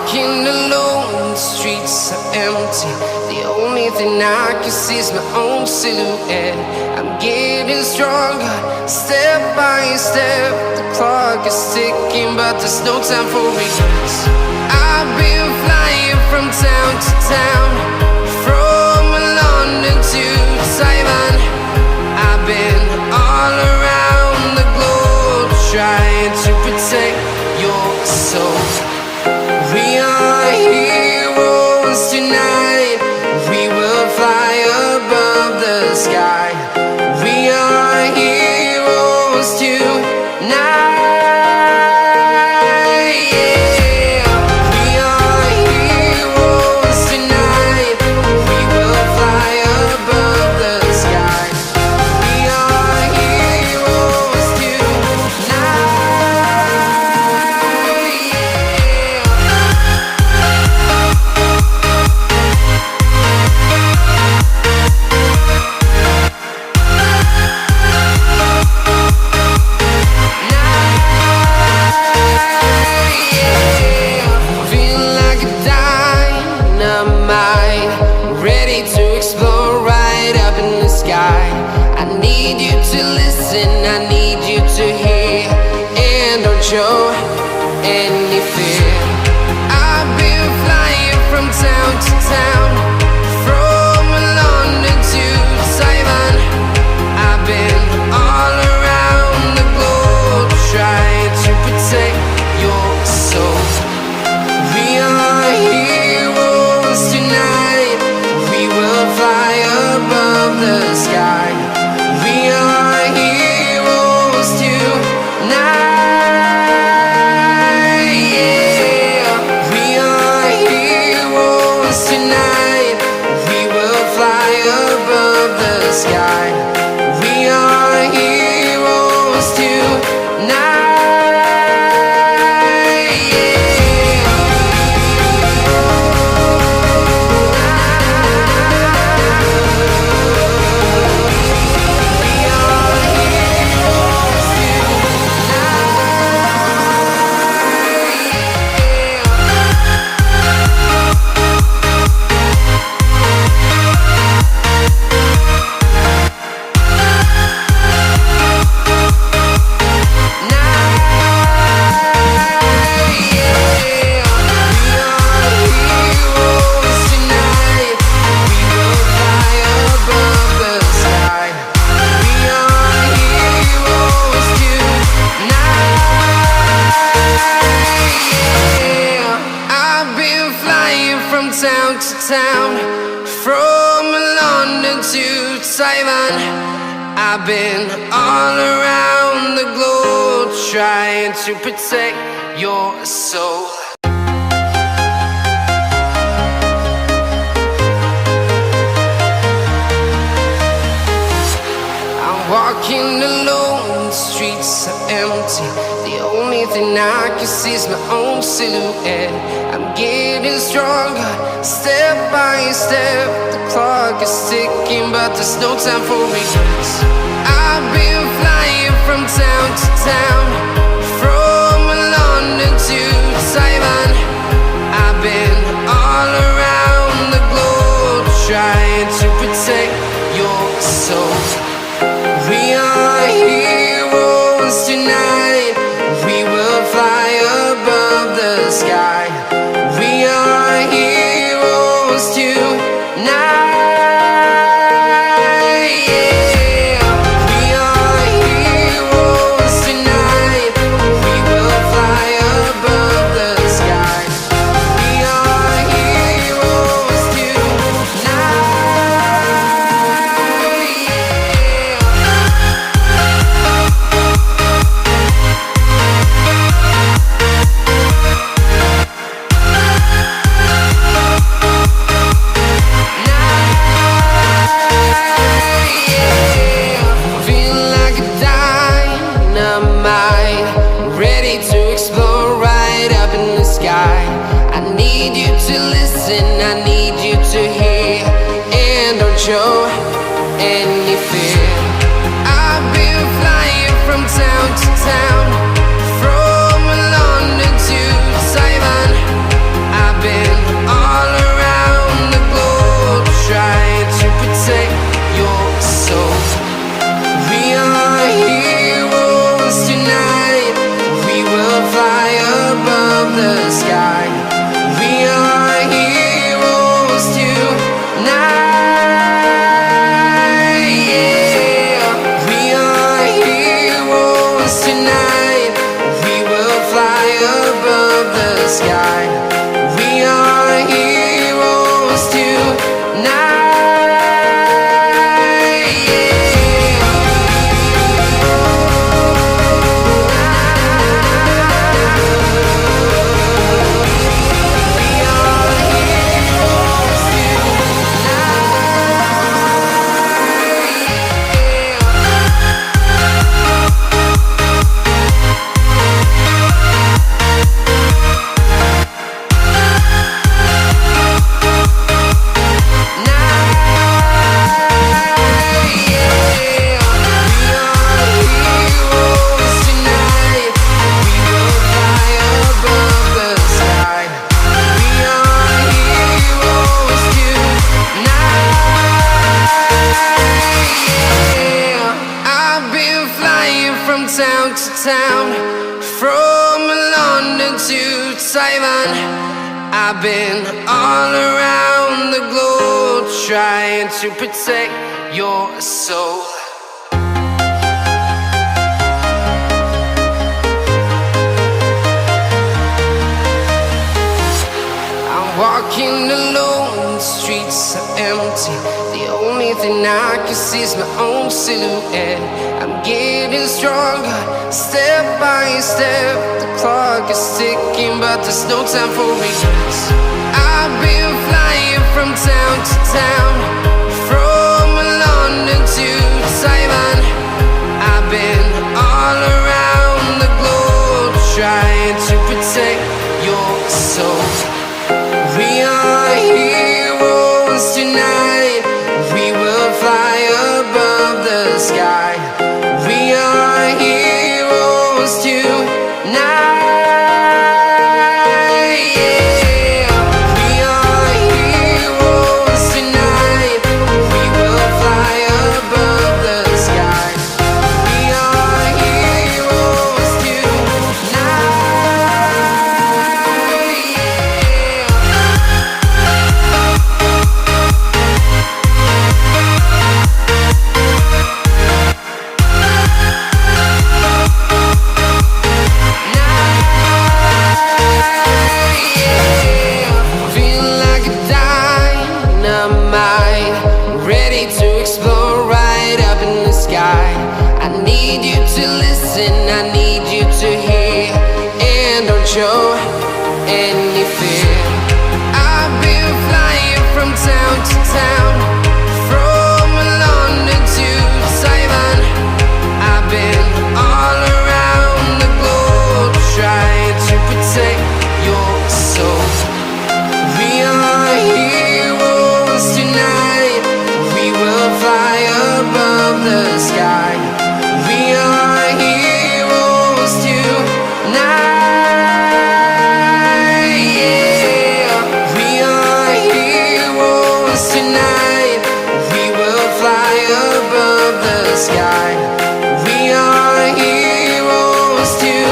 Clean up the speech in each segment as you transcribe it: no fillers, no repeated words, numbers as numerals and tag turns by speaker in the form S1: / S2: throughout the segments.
S1: walking alone, the streets are empty. The only thing I can see is my own silhouette. I'm getting stronger, step by step. The clock is ticking, but there's no time for regrets. I've been flying from town to town, from London to Taiwan. I've been all around the globe, trying to protect your soul. We are heroes tonight. We will fly above the sky. We are heroes tonight. Yeah. We are heroes tonight. We will fly above the sky. We are heroes tonight. I need you to hear, and don't show any fear. I've been flying from town to town, from London to Taiwan. I've been all around the globe, trying to protect your soul. We are heroes tonight. We will fly above the sky. We are heroes tonight. Yeah. We are heroes tonight. We will fly above the sky. We are heroes tonight. Town to town, from London to Taiwan. I've been all around the globe, trying to protect your soul. I'm walking alone, the streets are empty. The only thing I can see is my own silhouette. I'm getting stronger, step by step. The clock is ticking, but there's no time for regrets. I've been flying from town to town, from London to Taiwan. I've been all around the globe, trying to protect your soul. We are heroes tonight. We will fly above the sky. We are heroes tonight. Yeah. We are heroes tonight. We will fly above the sky. We are heroes tonight. I need you to listen, I need you to hear, and don't show any fear. I've been flying from town to town, from London to Taiwan. from London to Taiwan. I've been all around the globe trying to protect your soul. Walking alone, the streets are empty. The only thing I can see is my own silhouette. I'm getting stronger, step by step. The clock is ticking, but there's no time for regrets. I've been flying from town to town, from London to Taiwan. I've been all around the globe trying to protect your soul. We are heroes tonight. We will fly above the sky. We are heroes tonight. Yeah. We are heroes tonight. We will fly above the sky. We are heroes tonight. I need you to hear, and don't show any fear. I've been flying from town to town, from London to Taiwan. I've been all around the globe trying to protect your soul. We are heroes tonight. We will fly above the sky. We are heroes tonight. Yeah. We are heroes tonight. We will fly above the sky. We are heroes tonight.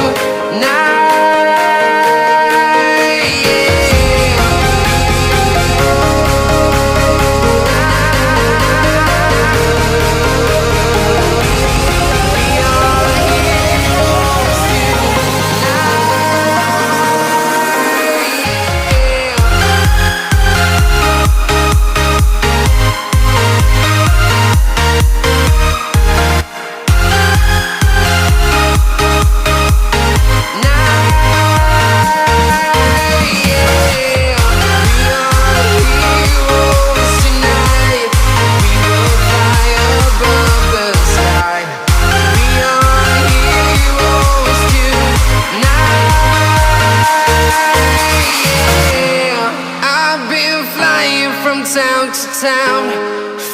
S1: Town to town,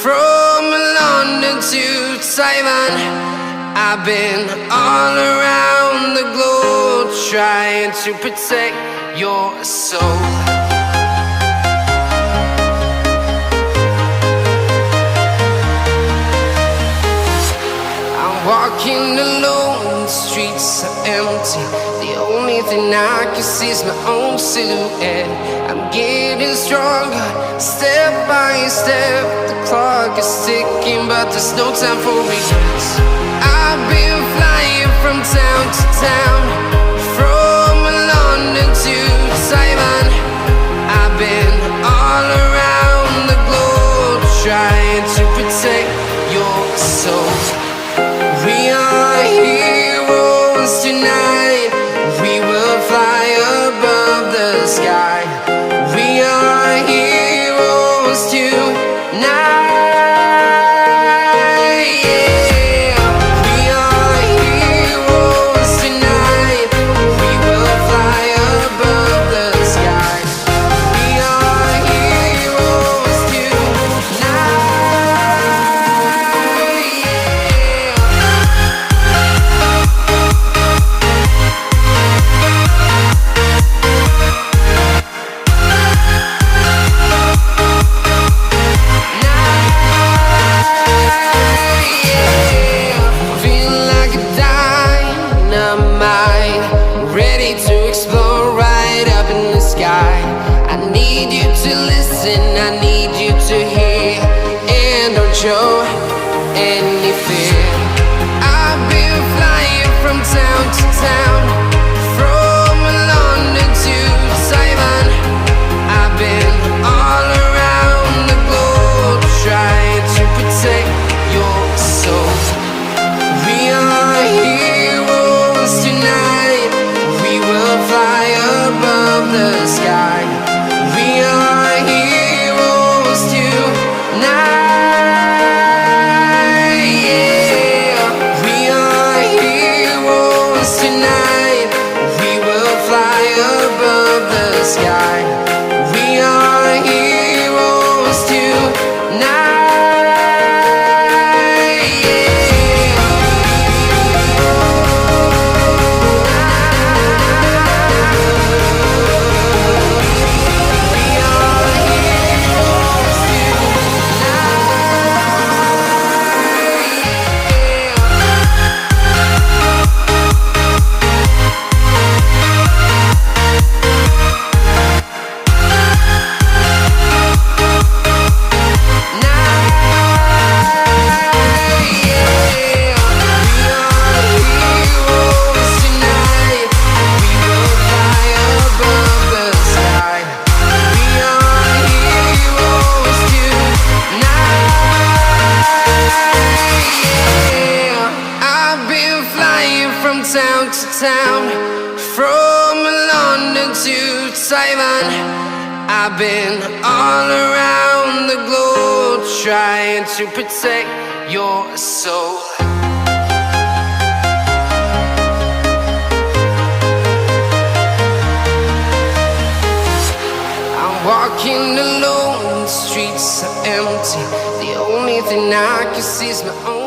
S1: from London to Taiwan. I've been all around the globe trying to protect your soul. I'm walking alone, the streets are empty. The only thing I can see is my own silhouette. I'm getting stronger, step by step. The clock is ticking, but there's no time for regrets. I've been flying from town to town, from London to Taiwan. I've been all around the globe trying to protect your soul. We are heroes tonight. We will fly above the sky. We are heroes tonight. Yeah. We are heroes tonight. ready to explore right up in the sky. I need you to listen, I need you to hear, and don't show any fear. I've been flying from town to town, from London to Taiwan. I've been all around the globe trying to protect your soul. We are heroes tonight, we will fly above the sky. We are heroes tonight, yeah. We are heroes tonight, we will fly above the sky. We are heroes tonight, yeah. We are heroes town to town, from London to Taiwan. I've been all around the globe trying to protect your soul. I'm walking alone, the streets are empty. The only thing I can see is my own